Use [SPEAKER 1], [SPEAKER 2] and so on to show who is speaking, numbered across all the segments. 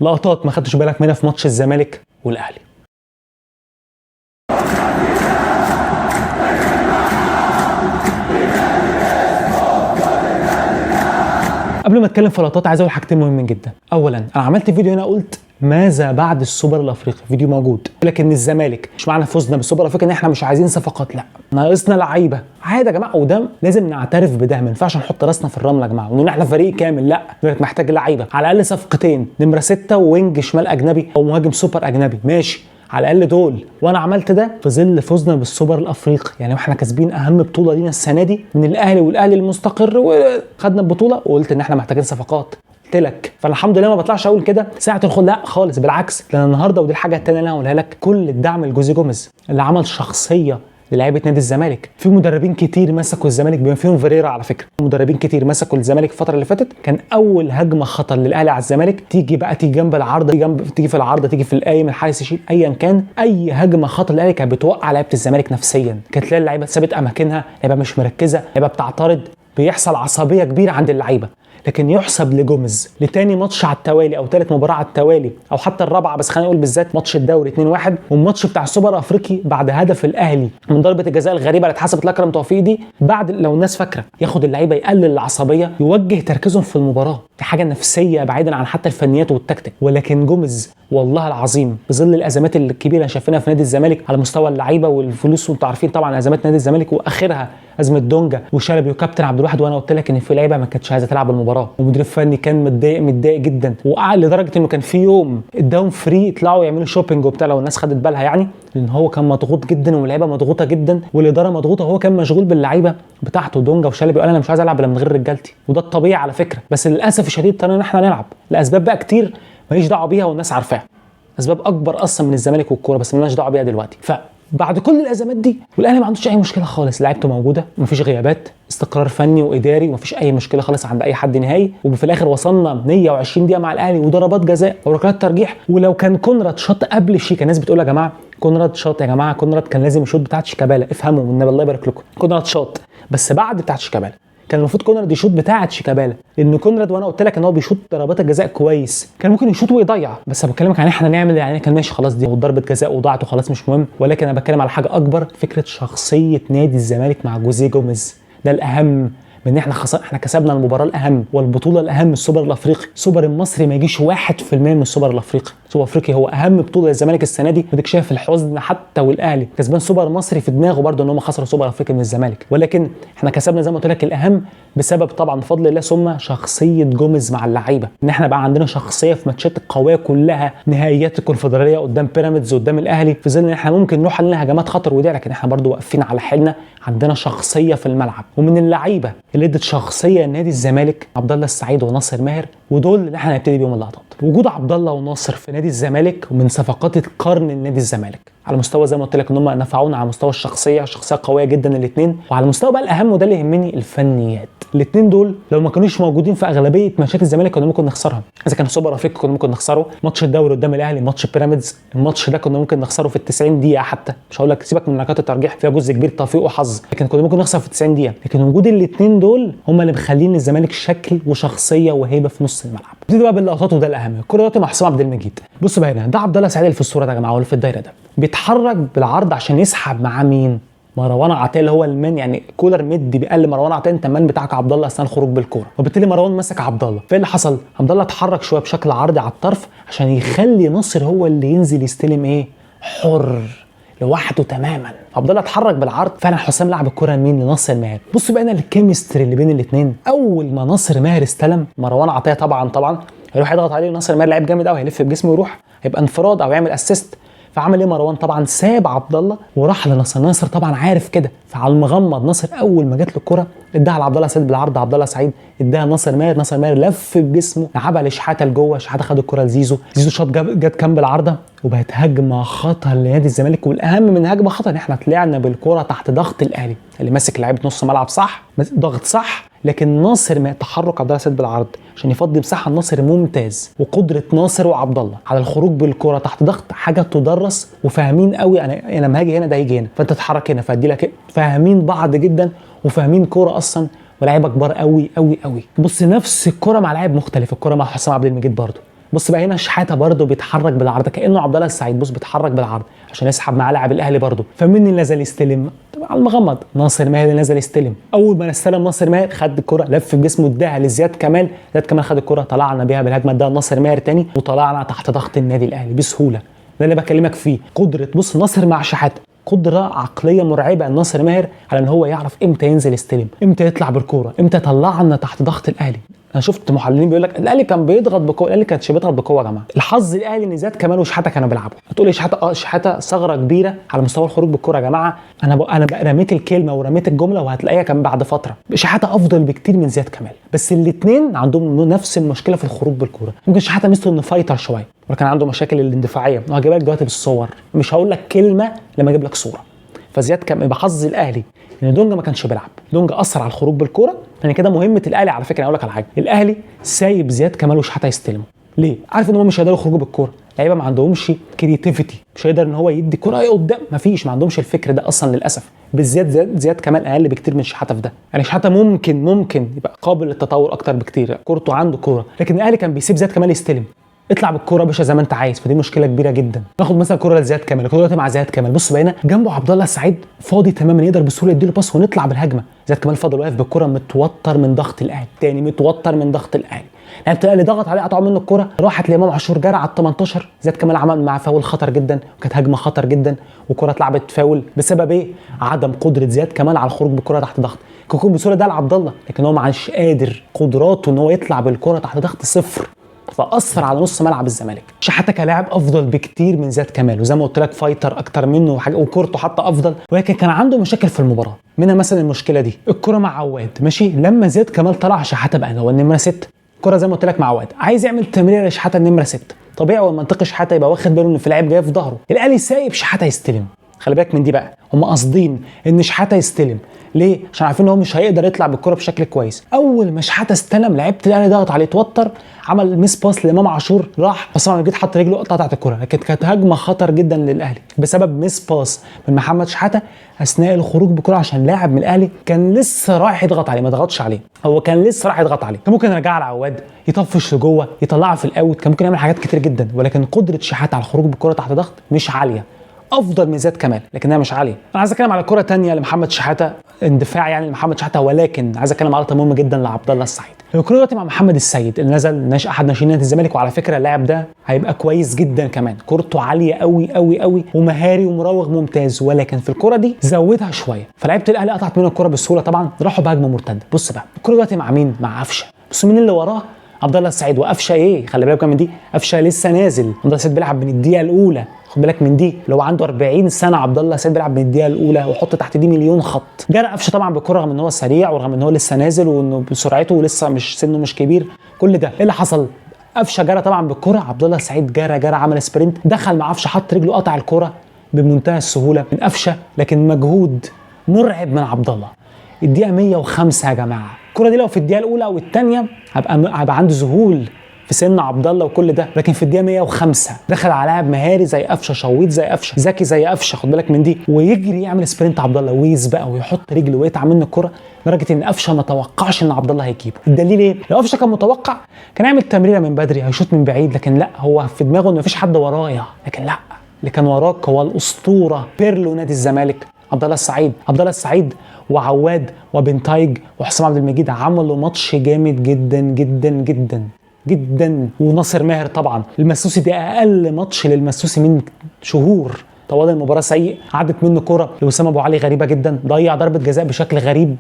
[SPEAKER 1] لقطات ما خدتش بالك منها في ماتش الزمالك والاهلي. قبل ما اتكلم في لقطات عايز اقول حاجتين مهمين جدا. اولا انا عملت فيديو هنا قلت ماذا بعد السوبر الافريقي، فيديو موجود، لكن الزمالك مش معنى فوزنا بالسوبر الافريقي ان احنا مش عايزين صفقات، لا ناقصنا لعيبه عادي يا جماعه، وده لازم نعترف بده، ما ينفعش نحط راسنا في الرمله يا جماعه ونقول احنا فريق كامل، لا محتاج لعيبه على الاقل صفقتين، نمره 6 وينج شمال اجنبي او مهاجم سوبر اجنبي ماشي على الاقل دول، وانا عملت ده في ظل فوزنا بالسوبر الافريقي. يعني احنا كاسبين اهم بطوله لينا السنه دي من الاهلي، والاهلي المستقر وخدنا البطوله، وقلت ان احنا محتاجين صفقات قلت لك. فالحمد لله ما بطلعش اقول كده ساعه الخوض، لا خالص بالعكس، لان النهارده ودي الحاجه الثانيه اللي انا هقولها لك، كل الدعم لجوزيه جوميز اللي عمل شخصيه للاعيبه نادي الزمالك. في مدربين كتير مسكوا الزمالك بما فيهم فيريرا على فكره، مدربين كتير مسكوا الزمالك الفتره اللي فاتت كان اول هجمه خطر للاهلي على الزمالك تيجي جنب العارضه، تيجي في العارضه، تيجي في القايم، الحارس يشيل، ايا كان اي هجمه خطر للاهلي كانت بتوقع لعيبه الزمالك نفسيا، كانت تلاقي اللعيبه ثابت اماكنها، لعيبه مش مركزه، لعيبه بتعترض، بيحصل عصبيه كبيره عند اللعيبه. لكن يحسب لجوميز لتاني ماتش على التوالي او ثالث مباراه على التوالي او حتى الرابعه، بس خلينا نقول بالذات ماتش الدوري 2-1 والماتش بتاع السوبر الافريقي بعد هدف الاهلي من ضربه الجزاء الغريبه اللي اتحسبت لاكرم توفيق دي، بعد لو الناس فاكره ياخد اللعيبه يقلل العصبيه، يوجه تركيزهم في المباراه، دي حاجه نفسيه بعيدا عن حتى الفنيات والتكتيك. ولكن جوميز والله العظيم بظل الازمات الكبيره اللي شايفينها في نادي الزمالك على مستوى اللعيبه والفلوس، وانتم عارفين طبعا ازمات نادي الزمالك واخرها ازمه دونجا وشلبي وكابتن عبد الواحد، وانا قلت لك ان في لعيبه ما كانتش عايزه تلعب المباراه، ومدير الفني كان متضايق جدا، وقعد لدرجه انه كان في يوم اداهم فري يطلعوا يعملوا شوبينج وبتاع لو الناس خدت بالها، يعني لان هو كان مضغوط جدا واللعيبه مضغوطه جدا والاداره مضغوطه، وهو كان مشغول باللعيبه بتاعته دونجا وشلبي، وقال انا مش عايز العب الا من غير رجالتي، وده الطبيعي على فكره، بس للاسف الشديد اضطرينا ان احنا نلعب لاسباب بقى كتير ماليش دعوه بيها والناس عارفاها، اسباب اكبر اصلا من الزمالك والكوره بس مالناش دعوه بيها دلوقتي. فبعد كل الازمات دي والاهلي ما عندوش اي مشكله خالص، لعيبته موجوده، مفيش غيابات، استقرار فني واداري، ومفيش اي مشكله خالص عند اي حد نهائي، وفي الاخر وصلنا 120 دقيقه مع الاهلي وضربات جزاء وركلات ترجيح. ولو كان كونراد شاط قبل شيكا، الناس بتقول يا جماعه كونراد شاط، يا جماعه كونراد كان لازم يشوط بتاعت شيكابالا، افهموا والنبي الله يبارك لكم، كونراد شاط بس بعد بتاعت شيكابالا، كان المفروض كونراد يشوط بتاعه شيكابالا، لان كونراد وانا قلت لك ان هو بيشوط ضربات الجزاء كويس، كان ممكن يشوط ويضيع، بس انا بكلمك عن احنا نعمل يعني كان ماشي خلاص دي ضربه جزاء وضاعت وخلاص مش مهم، ولكن انا بتكلم على حاجه اكبر، فكره شخصيه نادي الزمالك مع جوزيه جوميز، ده الاهم من احنا كسبنا المباراه الاهم والبطوله الاهم السوبر الافريقي، السوبر المصري ما يجيش 1% من السوبر الافريقي، السوبر الافريقي هو اهم بطوله للزمالك السنه دي، وديك شايف الحزن حتى والاهلي كسبان سوبر مصري في دماغه برده ان هم خسروا سوبر افريقي من الزمالك، ولكن احنا كسبنا زي ما قلت لك الاهم بسبب طبعا بفضل الله ثم شخصيه جوميز مع اللعيبه، ان احنا بقى عندنا شخصيه في ماتشات القويه كلها، نهائيات الكونفدراليه قدام بيراميدز قدام الاهلي، في ظل ان احنا ممكن نروح علينا هجمات خطر ودي، لكن احنا برده واقفين على حيلنا، عندنا شخصيه في الملعب. ومن اللعيبه اللي ادت شخصيه لنادي الزمالك عبد الله السعيد وناصر ماهر، ودول اللي احنا هنبتدي بيهم اللقطات. وجود عبد الله وناصر في نادي الزمالك ومن صفقات القرن لنادي الزمالك، على مستوى زي ما قلت لك ان هم نفعونا على مستوى الشخصيه، شخصيه قويه جدا الاثنين، وعلى مستوى بقى الاهم وده اللي يهمني الفنيات، الاثنين دول لو ما كانوش موجودين في اغلبيه ماتشات الزمالك كنا ممكن نخسرها، اذا كان سوبر افريقيا كنا ممكن نخسره، ماتش الدوري قدام الاهلي، ماتش بيراميدز، الماتش ده كنا ممكن نخسره في ال 90 دقيقه، حتى مش هقول لك سيبك من ركلات الترجيح فيها جزء كبير توفيق وحظ، لكن كنا ممكن نخسر في 90 دقيقه، لكن وجود الاثنين دول هم اللي مخلين الزمالك شكل وشخصيه وهيبه في نص الملعب. نبتدي بقى باللقطات وده الاهم، الكره دلوقتي مع حسام عبد المجيد، بصوا بقى هنا ده عبد الله السعيد اللي في الصوره ده يا جماعه، ولا في الدايره ده بيتحرك بالعرض عشان يسحب معاه مين؟ مروان عطيه اللي هو المان، يعني كولر مدي بيقال مروان عطيه انت المان بتاعك عبد الله اثناء الخروج بالكوره، وبالتالي مروان مسك عبد الله، فايه اللي حصل؟ عبد الله اتحرك شويه بشكل عرضي على الطرف عشان يخلي ناصر هو اللي ينزل يستلم ايه؟ حر لوحده تماما. عبد الله اتحرك بالعرض، فعلا حسام لعب الكره لمين؟ لناصر ماهر. بصوا بقى الكيمستري اللي بين الاثنين، اول ما ناصر ماهر استلم مروان عطيه طبعا هيروح يضغط عليه، ناصر ماهر لعيب جامد قوي هيلف بجسمه ويروح هيبقى انفراد او يعمل اسيست، فعمل ايه مروان؟ طبعا ساب عبد الله وراح لناصر، ناصر طبعا عارف كده، فعلى المغمض ناصر اول ما جات له الكره اداها لعبد الله سعيد بالعرض، عبد الله سعيد اداها ناصر ماهر، ناصر ماهر لف بجسمه لعبها لشحاته لجوه، شحاته خد الكره لزيزو، زيزو شاط جت كام بالعارضه، وبقت هجمه خطر لنادي الزمالك، والاهم من هجمه خطر ان احنا طلعنا بالكره تحت ضغط الاهلي اللي ماسك لعيبه نص ملعب صح، ضغط صح، لكن ناصر ما تحرك عبد الله سعيد بالعرض عشان يفضي مساحه لناصر ممتاز، وقدره ناصر وعبد الله على الخروج بالكره تحت ضغط حاجه تدرس، وفاهمين قوي انا لما هاجي هنا ده هيجي هنا، فانت تتحرك هنا فادي لك، فاهمين بعض جدا وفاهمين كوره اصلا، ولاعيبه كبار قوي قوي قوي. بص نفس الكوره مع لاعب مختلف، الكوره مع حسام عبد المجيد برضه بص بقى هنا شحاته برده بيتحرك بالعرض كانه عبد الله السعيد، بص بيتحرك بالعرض عشان يسحب معاه لاعب الاهلي برده. فمين اللي نزل يستلم؟ طبعا المغمض ناصر ماهر اللي نزل يستلم. اول ما استلم ناصر ماهر خد الكره لف بجسمه اداها لزياد كمال، زياد كمال خد الكره طلعنا بيها بالهجمه اداها ناصر ماهر تاني وطلعنا تحت ضغط النادي الاهلي بسهوله. ده اللي بكلمك فيه، قدره بص ناصر مع شحاته، قدره عقليه مرعبه ناصر ماهر على ان هو يعرف امتى ينزل يستلم، امتى يطلع بالكوره، امتى يطلعنا تحت ضغط الاهلي. انا شفت محللين بيقول لك الاهلي كان بيضغط بقوه، الاهلي كانش بيضغط بقوه يا جماعه. الحظ الاهلي ان زياد كمال وشحاته كانوا بيلعبوا. هتقول لي شحاته شحاته ثغره كبيره على مستوى الخروج بالكوره يا جماعه. انا بقى رميت الكلمه ورميت الجمله وهتلاقيها كان بعد فتره شحاته افضل بكتير من زياد كمال، بس الاثنين عندهم نفس المشكله في الخروج بالكوره. ممكن شحاته مثله انه فايتر شويه ولكن عنده مشاكل الاندفاعيه، وهجيب لك دلوقتي بالصور، مش هقول لك كلمه لما اجيب لك صوره. فزياد كان بحظ الاهلي ان دونجا ما كانش بيلعب، دونجا اثر على الخروج بالكوره. يعني كده مهمه الاهلي على فكره، اقول لك على حاجه، الاهلي سايب زياد كمال وشحاته يستلموا ليه؟ عارف ان هم مش هيقدروا يخرجوا بالكوره، لعيبه ما عندهمش كرياتيفيتي، مش هيقدر ان هو يدي كره قدام، ما عندهمش الفكر ده اصلا للاسف. بالذات زياد كمال اقل بكتير من شحاته في ده. يعني شحاته ممكن يبقى قابل للتطور اكتر بكتير، كورته عنده كوره، لكن الاهلي كان بيسيب زياد كمال يستلم، اطلع بالكوره يا باشا زي ما انت عايز. فدي مشكله كبيره جدا. ناخد مثلا كوره لزياد كمال، الكوره دلوقتي مع زياد كمال، بص بقينا جنبه عبد الله السعيد فاضي تماما، يقدر بسهوله يديله باص ونطلع بالهجمه. زياد كمال فاضل واقف بالكوره متوتر من ضغط الاهلي، تاني متوتر من ضغط الاهلي. لعيبه الاهلي ضغط عليه قطعوا منه الكوره، راحت لامام عاشور جرى على ال 18، زياد كمال عمل معاه فاول خطر جدا وكانت هجمه خطر جدا، والكوره اتلعبت فاول بسبب ايه؟ عدم قدره زياد كمال على الخروج بالكوره تحت ضغط. كان بسهوله ده لعبد الله، لكن هو ما عادش قادر، قدراته ان هو يطلع بالكوره تحت ضغط صفر، فاثر على نص ملعب الزمالك. شحاته كلاعب افضل بكتير من زياد كمال، وزي ما قلت لك فايتر اكتر منه وكورته حتى افضل، ولكن كان عنده مشاكل في المباراه. منها مثلا المشكله دي الكره مع عواد، ماشي، لما زياد كمال طلع شحاته بقى هو النمره 6، الكره زي ما قلت لك مع عواد عايز يعمل تمريره لشحاته النمره 6، طبيعي والمنطقي شحاته يبقى واخد باله ان في لاعب جاي في ظهره، الاهلي سايب شحاته يستلم. خلي بالك من دي بقى، هم قاصدين ان شحاته يستلم ليه؟ عشان عارفين ان هو مش هيقدر يطلع بالكره بشكل كويس. اول ما شحاته استلم لعيبه الاهلي ضغط عليه، اتوتر، عمل ميس باس لامام عاشور، راح حسام عبد المجيد حط رجله قطعت الكره، لكن كانت هجمه خطر جدا للاهلي بسبب ميس باس من محمد شحاته اثناء الخروج بالكره، عشان لاعب من الاهلي كان لسه رايح يضغط عليه، ما ضغطش عليه، هو كان لسه رايح يضغط عليه. كان ممكن يرجعها لعواد، يطفش لجوه، يطلعها في الاوت، كان ممكن يعمل حاجات كتير جدا، ولكن قدره شحاته على الخروج بالكره تحت ضغط مش عاليه، افضل من زياد كمال لكنها مش عاليه. انا عايز اتكلم على كره ثانيه لمحمد شحاته، اندفاع يعني لمحمد شحاته، ولكن عايز اتكلم على مهم جدا لعبد الله السعيد. الكره دلوقتي مع محمد السيد اللي نزل احد ناشئين نادي الزمالك، وعلى فكره اللاعب ده هيبقى كويس جدا كمان، كورته عاليه قوي قوي قوي ومهاري ومراوغ ممتاز، ولكن في الكره دي زودها شويه، فلعيبه الاهلي قطعت منه الكره بسهوله، طبعا راحوا بهجمه مرتده. بص بقى الكره دلوقتي مع مين؟ مع قفشه، بص مين اللي وراه؟ عبد الله السعيد. وقفشه ايه؟ خلي بالك من دي، قفشه لسه نازل، عبد الله السعيد بيلعب من الدقيقه الاولى، خد بالك من دي، لو عنده 40 سنه عبد الله السعيد بيلعب من الدقيقه الاولى، وحط تحت دي مليون خط. جرى قفشه طبعا بالكره رغم ان هو سريع ورغم ان هو لسه نازل وانه بسرعته لسه مش سنه مش كبير، كل ده ايه اللي حصل؟ قفشه جرى طبعا بالكره، عبد الله السعيد جرى عمل سبرنت، دخل مع قفشه حط رجله قطع الكره بمنتهى السهوله من قفشه، لكن مجهود مرعب من عبد الله. الدقيقه 105 يا جماعه، الكره دي لو في الدقيقه الاولى او الثانيه هيبقى عنده ذهول في سن عبد الله وكل ده، لكن في الدقيقه 105 دخل على لاعب مهاري زي قفشه، شويط زي قفشه، ذكي زي قفشه، خد بالك من دي، ويجري يعمل سبرنت عبد الله ويسبقه ويحط رجله ويقطع منه الكره، لدرجه ان قفشه ما توقعش ان عبد الله هيجيبه. الدليل ايه؟ لو قفشه كان متوقع كان يعمل تمريره من بدري، هيشوط من بعيد، لكن لا، هو في دماغه ان مفيش حد ورايا، لكن لا، اللي كان وراك هو الاسطوره بيرلو نادي الزمالك عبد الله السعيد. عبد الله السعيد وعواد وبنتايج وحسام عبد المجيد عملوا ماتش جامد جدا جدا جدا جدا، وناصر ماهر طبعا. المسوسي دي اقل ماتش للمسوسي من شهور، طوال المباراه سيء، عدت منه كره لوسام ابو علي غريبه جدا، ضيع ضربه جزاء بشكل غريب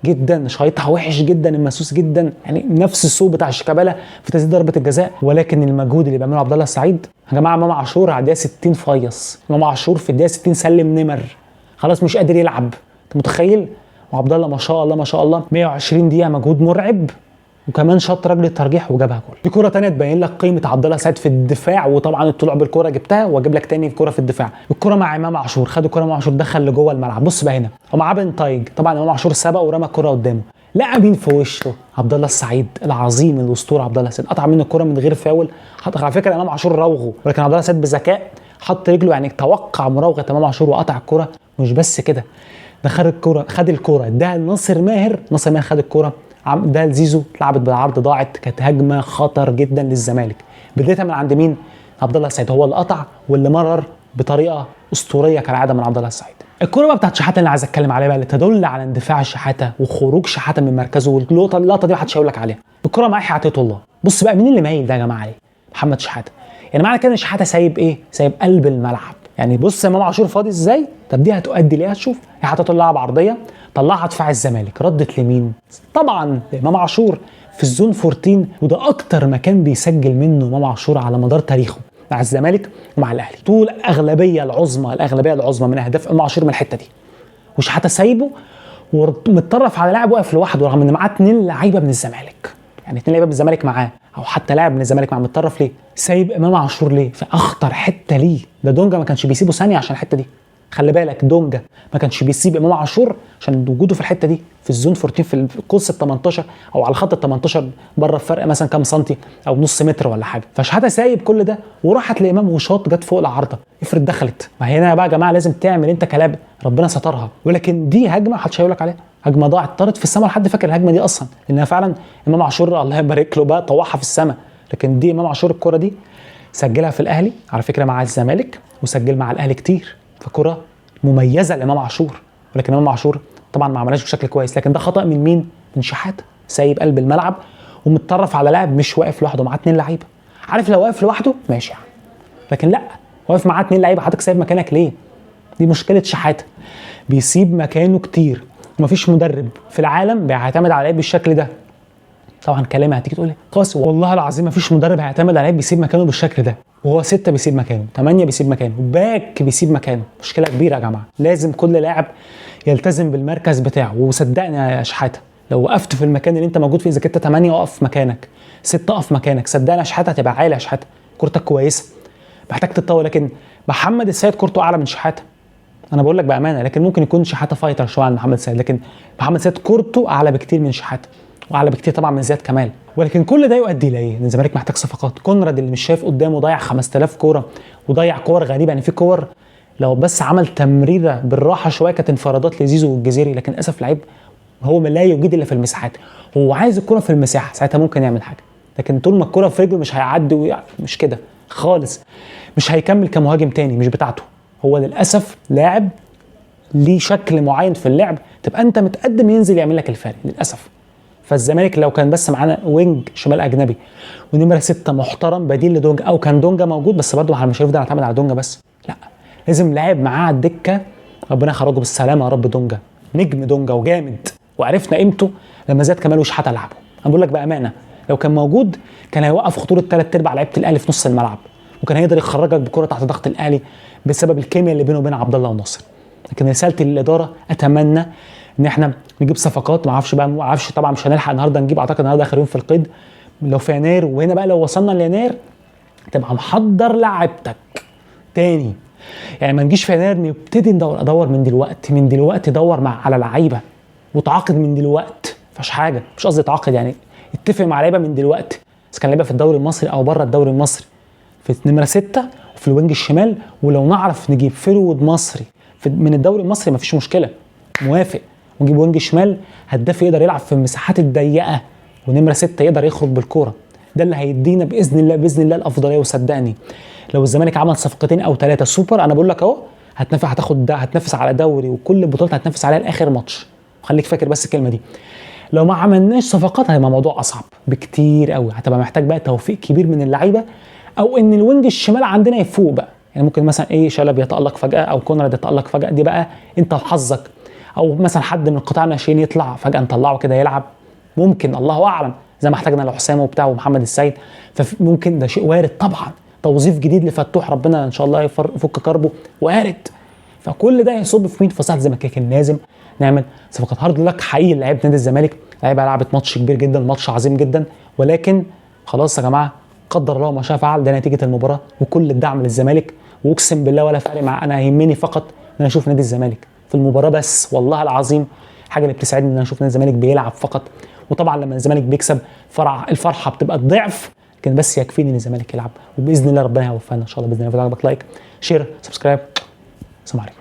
[SPEAKER 1] جدا، شايطها وحش جدا المسوس جدا، يعني نفس السوء بتاع شيكابالا في تسديد ضربه الجزاء. ولكن المجهود اللي بيعمله عبد الله السعيد يا جماعه، امام عاشور على الدقيقه 60 فيص، امام عاشور في الدقيقه 60 سلم نمر، خلاص مش قادر يلعب، انت متخيل؟ وعبد الله ما شاء الله ما شاء الله 120 دقيقه مجهود مرعب، وكمان شاط رجل الترجيح وجابها جول. في كوره ثانيه تبين لك قيمه عبد الله السعيد في الدفاع، وطبعا الطلوع بالكوره جبتها، واجيب لك ثاني كوره في الدفاع، الكوره مع امام عاشور، خد الكوره امام عاشور دخل لجوه الملعب، بص بقى هنا ومعاه بنتايج، طبعا امام عاشور سبق ورمى الكوره قدامه، لقى مين في وشه؟ عبد الله السعيد العظيم الاسطوره عبد الله السعيد، قطع منه الكوره من غير فاول، على فكره امام عاشور راوغه، ولكن عبد الله السعيد بذكاء حط رجله، يعني توقع مراوغه امام عاشور وقطع الكوره. مش بس كده، ده خد الكوره اداها لناصر ماهر، ناصر ماهر خد الكوره ده لزيزو، اتلعبت بالعرض ضاعت، كانت هجمه خطر جدا للزمالك بدايه من عند مين؟ عبد الله السعيد هو اللي قطع واللي مرر بطريقه اسطوريه كالعاده من عبد الله السعيد. الكوره بقى بتاعت شحاته اللي عايز اتكلم عليها بقى، اللي تدل على اندفاع شحاته وخروج شحاته من مركزه، واللقطه دي محدش هيقول لك عليها. الكوره معاه حياته الله. بص بقى مين اللي مايل ده يا جماعه عليه؟ محمد شحاته. يعني معنى كده ان شحاته سايب ايه؟ سايب قلب الملعب. يعني بص امام عاشور فاضي ازاي؟ طب دي هتؤدي ليه؟ هتشوف. حاطط لعب عرضيه طلعها دفاع الزمالك، ردت لمين؟ طبعا لامام عاشور في الزون 14، وده اكتر مكان بيسجل منه امام عاشور على مدار تاريخه مع الزمالك ومع الاهلي. طول الاغلبيه العظمى من اهداف امام عاشور من الحته دي. وشحاته سايبه ومتطرف على لاعب واقف لوحده، رغم ان معاه 2 لعيبه من الزمالك. يعني 2 لعيبه من الزمالك معاه، او حتى لاعب من الزمالك معاه. متطرف ليه؟ سايب امام عاشور ليه؟ في اخطر حته ليه. ده دونجا ما كانش بيسيبه ثانيه عشان الحته دي. خلي بالك دونجا ما كانش بيسيب امام عاشور عشان وجوده في الحته دي، في الزون 14، في القوس ال 18 او على خط ال 18 بره الفرق مثلا كام سنتي او نص متر ولا حاجه. فشحاته سايب كل ده وراحت لامام وشاط جت فوق العارضه. افرض دخلت، ما هنا بقى يا جماعه لازم تعمل انت كلاب، ربنا سترها. ولكن دي هجمه محدش هيقول لك عليها، هجمه ضاعت طارت في السماء. لحد فاكر الهجمه دي اصلا لانها فعلا امام عاشور الله يبارك له بقى طوحها في السماء. لكن دي امام عاشور الكره دي سجلها في الاهلي على فكره مع الزمالك، وسجل مع الاهلي كتير، فكره مميزه لامام عاشور. ولكن امام عاشور طبعا ما عملهاش بشكل كويس. لكن ده خطا من مين؟ من شحاته. سايب قلب الملعب ومتطرف على لاعب مش واقف لوحده، معاه 2 لعيبه. عارف لو واقف لوحده ماشي يعني، لكن لا، واقف معاه 2 لعيبه. حضرتك سايب مكانك ليه؟ دي مشكله شحاته، بيسيب مكانه كتير. ومفيش مدرب في العالم بيعتمد على لعيب بالشكل ده. طبعا كلامي هتيجي تقول لي قاسي، والله العظيم مفيش مدرب هيعتمد على لعيب بيسيب مكانه بالشكل ده. وهو 6 بيسيب مكانه، 8 بيسيب مكانه، باك بيسيب مكانه. مشكله كبيره يا جماعه. لازم كل لاعب يلتزم بالمركز بتاعه. وصدقني يا شحاته لو وقفت في المكان اللي انت موجود فيه، اذا كنت 8 اقف مكانك، 6 اقف مكانك، صدقني يا شحاته هتبقى عالي. يا شحاته كورتك كويسه، محتاج تتطور. لكن محمد السيد كورته اعلى من شحاته، انا بقول لك بامانه. لكن ممكن يكون شحاته فايتر شويه عن محمد السيد، لكن محمد السيد كورته اعلى بكتير من شحاته، واعلى بكتير طبعا من زياد كمال. ولكن كل ده يؤدي لايه؟ ان الزمالك محتاج صفقات. كونراد اللي مش شايف قدامه ضيع 5000 كوره، وضيع كور غريبه. يعني في كور لو بس عمل تمريره بالراحه شويه كانت انفرادات لزيزو والجزيري، لكن للاسف لعيب هو لا يوجد الا في المساحات. هو عايز الكوره في المساحه، ساعتها ممكن يعمل حاجه. لكن طول ما الكوره في رجله مش هيعدي، مش كده خالص. مش هيكمل كمهاجم تاني، مش بتاعته. هو للاسف لاعب ليه شكل معين في اللعب، تبقى انت متقدم ينزل يعمل لك الفارق للاسف. فالزمالك لو كان بس معانا وينج شمال اجنبي ونمره 6 محترم بديل لدونجا، او كان دونجا موجود بس برضه احنا مش هنفضل نعتمد على دونجا بس، لا، لازم لاعب معاه على الدكه ربنا يخرجه بالسلامه يا رب. دونجا نجم، دونجا وجامد، وعرفنا قيمته لما زاد كمال وشحاته لعبوا. انا بقول لك بامانه لو كان موجود كان هيوقف خطوره 3/4 لعيبه الاهلي في نص الملعب، وكان هيقدر يخرجك بكره تحت ضغط الاهلي بسبب الكيمياء اللي بينه وبين عبد الله وناصر. لكن رسالتي للاداره اتمنى ان احنا نجيب صفقات. ما اعرفش طبعا مش هنلحق النهارده نجيب، اعتقد النهارده اخر يوم في القيد، لو في يناير. وهنا بقى لو وصلنا ليناير تبقى محضر لعبتك تاني. يعني ما نجيش في يناير نبتدي ادور من دلوقتي دور على لعيبه وتعاقد من دلوقتي. مفيش حاجه، مش قصدي تعاقد، يعني اتفق مع لعيبه من دلوقتي، بس كان لعيبه في الدوري المصري او بره الدوري المصري، في نمره 6 وفي الوينج الشمال. ولو نعرف نجيب فرود مصري من الدوري المصري مفيش مشكله، موافق. ونجيب وينج شمال هداف يقدر يلعب في المساحات الضيقه، ونمره 6 يقدر يخرج بالكوره. ده اللي هيدينا باذن الله الافضليه. وصدقني لو الزمالك عمل صفقتين او 3 سوبر، انا بقول لك اهو هتنافس على دوري وكل البطولات هتنافس عليها لاخر ماتش. خليك فاكر بس الكلمه دي. لو ما عملناش صفقات هيبقى موضوع اصعب بكتير قوي. هتبقى محتاج بقى توفيق كبير من اللعيبه، او ان الوينج الشمال عندنا يفوق بقى. يعني ممكن مثلا شلبي يتالق فجاه، او كونراد يتالق فجاه، دي بقى انت وحظك. او مثلا حد من قطاع الناشئين يطلع فجاه نطلعه كده يلعب، ممكن، الله اعلم، زي ما احتاجنا لحسام وبتاع ومحمد السيد. فممكن ده شيء وارد طبعا. توظيف جديد لفتوح، ربنا ان شاء الله يفك كربه، وارد. فكل ده هيصب في مين؟ في صحه الزمالك. لكن لازم نعمل صفقات. هارد لك حقيقي لعيبه نادي الزمالك، لعيبه لعبت ماتش كبير جدا، ماتش عظيم جدا، ولكن خلاص يا جماعه قدر الله ما شاء فعل. ده نتيجه المباراه وكل الدعم للزمالك. واقسم بالله ولا فارق مع، انا يهمني فقط ان انا اشوف نادي الزمالك في المباراه بس. والله العظيم حاجه اللي بتسعدني ان انا اشوف نادي الزمالك بيلعب فقط. وطبعا لما الزمالك بيكسب الفرحه بتبقى الضعف، لكن بس يكفيني ان الزمالك يلعب. وباذن الله ربنا يوفقنا ان شاء الله باذن الله. عجبك لايك، شير، سبسكرايب. السلام عليكم.